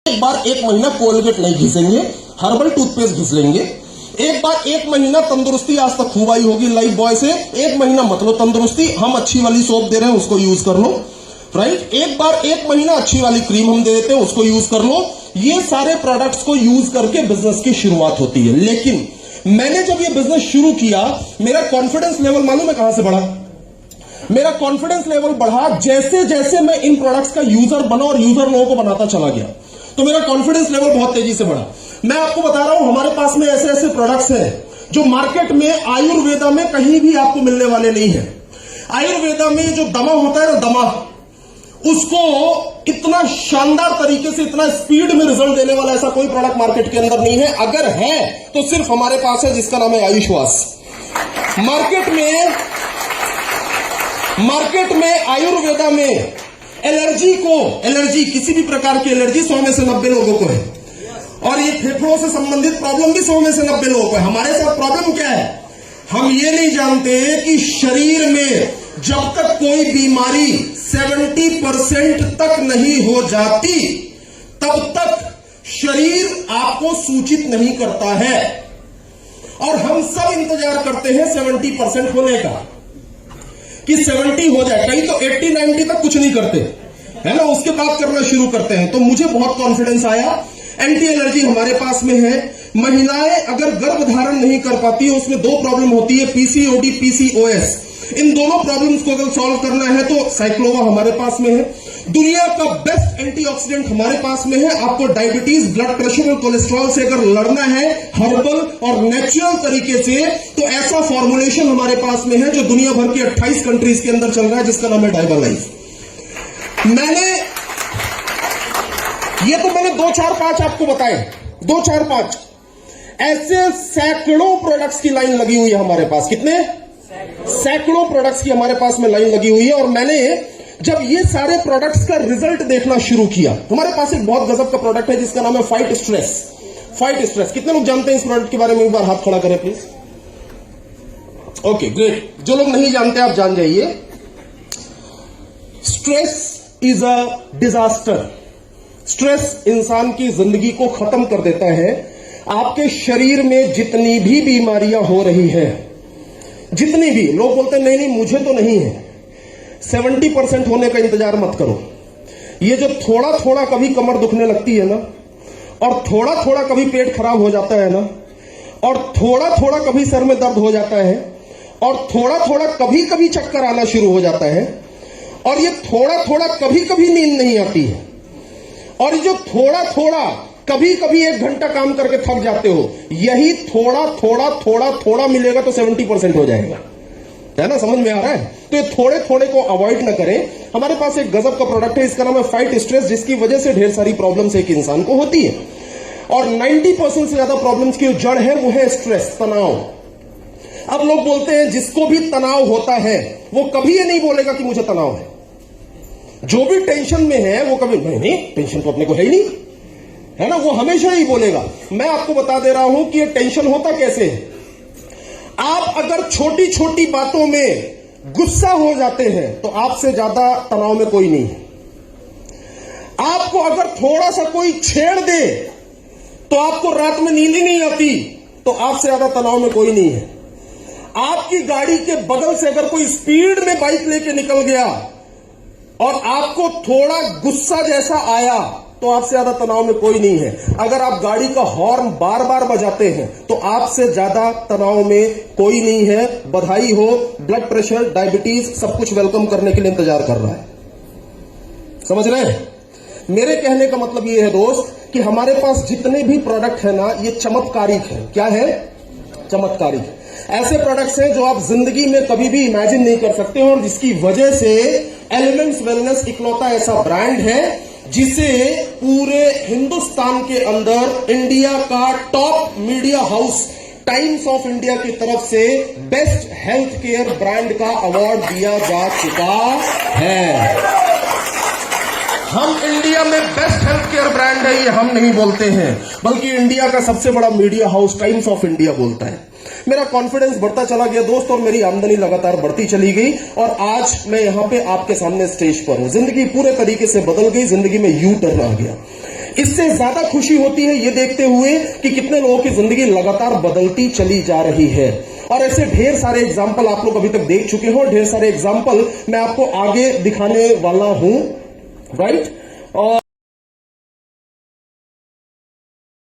एक बार एक महीना कोलगेट नहीं घिसेंगे, हर्बल टूथपेस्ट घिस लेंगे। एक बार एक महीना तंदुरुस्ती आज तक खूब आई होगी लाइफ बॉय से, एक महीना मतलब तंदुरुस्ती, हम अच्छी वाली सोप दे रहे हैं उसको यूज कर लो, राइट। एक बार एक महीना अच्छी वाली क्रीम हम दे देते हैं उसको यूज कर लो। ये सारे प्रोडक्ट्स को यूज करके बिजनेस की शुरुआत होती है। लेकिन मैंने जब ये बिजनेस शुरू किया, मेरा कॉन्फिडेंस लेवल मालूम है कहां से बढ़ा? मेरा कॉन्फिडेंस लेवल बढ़ा जैसे जैसे मैं इन प्रोडक्ट्स का यूजर बना और यूजर लोगों को बनाता चला गया, तो मेरा कॉन्फिडेंस लेवल बहुत तेजी से बढ़ा। मैं आपको बता रहा हूं, हमारे पास में ऐसे ऐसे प्रोडक्ट्स हैं जो मार्केट में आयुर्वेदा में कहीं भी आपको मिलने वाले नहीं है। आयुर्वेदा में जो दमा होता है ना, दमा, उसको इतना शानदार तरीके से, इतना स्पीड में रिजल्ट देने वाला ऐसा कोई प्रोडक्ट मार्केट के अंदर नहीं है। अगर है तो सिर्फ हमारे पास है, जिसका नाम है आयुष्वास। मार्केट में आयुर्वेदा में एलर्जी किसी भी प्रकार की एलर्जी 100 में से 90 लोगों को है, और ये फेफड़ों से संबंधित प्रॉब्लम भी 100 में से 90 लोगों को है। हमारे साथ प्रॉब्लम क्या है? हम ये नहीं जानते कि शरीर में जब तक कोई बीमारी 70% तक नहीं हो जाती, तब तक शरीर आपको सूचित नहीं करता है। और हम सब इंतजार करते हैं 70% होने का, कि 70 हो जाए। कहीं तो 80-90 तक कुछ नहीं करते, है ना, उसके बाद करना शुरू करते हैं। तो मुझे बहुत कॉन्फिडेंस आया। एंटी एलर्जी हमारे पास में है। महिलाएं अगर गर्भ धारण नहीं कर पाती है, उसमें 2 प्रॉब्लम होती है, पीसीओडी, पीसीओएस। इन दोनों प्रॉब्लम्स को अगर सॉल्व करना है तो साइक्लोवा हमारे पास में है। दुनिया का बेस्ट एंटीऑक्सीडेंट हमारे पास में है। आपको डायबिटीज, ब्लड प्रेशर और कोलेस्ट्रॉल से अगर लड़ना है हर्बल और नेचुरल तरीके से, तो ऐसा फॉर्मुलेशन हमारे पास में है जो दुनिया भर की 28 कंट्रीज के अंदर चल रहा है, जिसका नाम है डायबा लाइफ। मैंने 2, 4, 5 आपको बताए, 2, 4, 5 ऐसे सैकड़ों प्रोडक्ट्स की लाइन लगी हुई है हमारे पास। कितने? सैकड़ों प्रोडक्ट्स की हमारे पास में लाइन लगी हुई है। और मैंने जब ये सारे प्रोडक्ट्स का रिजल्ट देखना शुरू किया, हमारे पास एक बहुत गजब का प्रोडक्ट है जिसका नाम है फाइट स्ट्रेस। कितने लोग जानते हैं इस प्रोडक्ट के बारे में? एक बार हाथ खड़ा करें प्लीज। Okay, great. जो लोग नहीं जानते आप जान जाइए। Stress is a disaster. Stress इंसान की जिंदगी को खत्म कर देता है। आपके शरीर में जितनी भी बीमारियां हो रही है, जितनी भी, लोग बोलते हैं नहीं मुझे तो नहीं है, 70% होने का इंतजार मत करो। ये जो थोड़ा थोड़ा कभी कमर दुखने लगती है ना, और थोड़ा थोड़ा कभी पेट खराब हो जाता है ना, और थोड़ा थोड़ा कभी सर में दर्द हो जाता है, और थोड़ा थोड़ा कभी कभी चक्कर आना शुरू हो जाता है, और ये थोड़ा थोड़ा कभी कभी नींद नहीं आती है, और ये जो थोड़ा थोड़ा कभी कभी 1 घंटा काम करके थक जाते हो, यही थोड़ा थोड़ा थोड़ा थोड़ा मिलेगा तो 70% हो जाएगा, है ना? समझ में आ रहा है? तो ये थोड़े थोड़े को अवॉइड ना करें। हमारे पास एक गजब का प्रोडक्ट है, इसका नाम है फाइट स्ट्रेस, जिसकी वजह से ढेर सारी प्रॉब्लम्स एक इंसान को होती है, और 90% से ज्यादा प्रॉब्लम्स की जो जड़ है वो है स्ट्रेस, तनाव। अब लोग बोलते हैं जिसको भी तनाव होता है वो कभी ये नहीं बोलेगा कि मुझे तनाव है। जो भी टेंशन में है वो कभी नहीं, टेंशन तो अपने को है ही नहीं, है ना, वो हमेशा ही बोलेगा। मैं आपको बता दे रहा हूं कि ये टेंशन होता कैसे है। आप अगर छोटी छोटी बातों में गुस्सा हो जाते हैं तो आपसे ज्यादा तनाव में कोई नहीं है। आपको अगर थोड़ा सा कोई छेड़ दे तो आपको रात में नींद ही नहीं आती, तो आपसे ज्यादा तनाव में कोई नहीं है। आपकी गाड़ी के बगल से अगर कोई स्पीड में बाइक लेके निकल गया और आपको थोड़ा गुस्सा जैसा आया, तो आपसे ज्यादा तनाव में कोई नहीं है। अगर आप गाड़ी का हॉर्न बार बार बजाते हैं तो आपसे ज्यादा तनाव में कोई नहीं है। बधाई हो, ब्लड प्रेशर, डायबिटीज, सब कुछ वेलकम करने के लिए इंतजार कर रहा है। समझ रहे हैं? मेरे कहने का मतलब ये है दोस्त कि हमारे पास जितने भी प्रोडक्ट है ना, ये चमत्कारिक है। क्या है? चमत्कारिक। ऐसे प्रोडक्ट्स हैं जो आप जिंदगी में कभी भी इमेजिन नहीं कर सकते, और जिसकी वजह से एलिमेंट्स वेलनेस इकलौता ऐसा ब्रांड है जिसे पूरे हिंदुस्तान के अंदर इंडिया का top media house times of India की तरफ से बेस्ट हेल्थ केयर ब्रांड का अवार्ड दिया जा चुका है। हम इंडिया में बेस्ट हेल्थ केयर ब्रांड है ये हम नहीं बोलते हैं, बल्कि इंडिया का सबसे बड़ा media house times of India बोलता है। मेरा कॉन्फिडेंस बढ़ता चला गया दोस्त, और मेरी आमदनी लगातार बढ़ती चली गई, और आज मैं यहां पे आपके सामने स्टेज पर हूं। जिंदगी पूरे तरीके से बदल गई, जिंदगी में यू टर्न आ गया। इससे ज्यादा खुशी होती है ये देखते हुए कि कितने लोगों की जिंदगी लगातार बदलती चली जा रही है। और ऐसे ढेर सारे एग्जाम्पल आप लोग अभी तक देख चुके हो, ढेर सारे एग्जाम्पल मैं आपको आगे दिखाने वाला हूं, राइट। और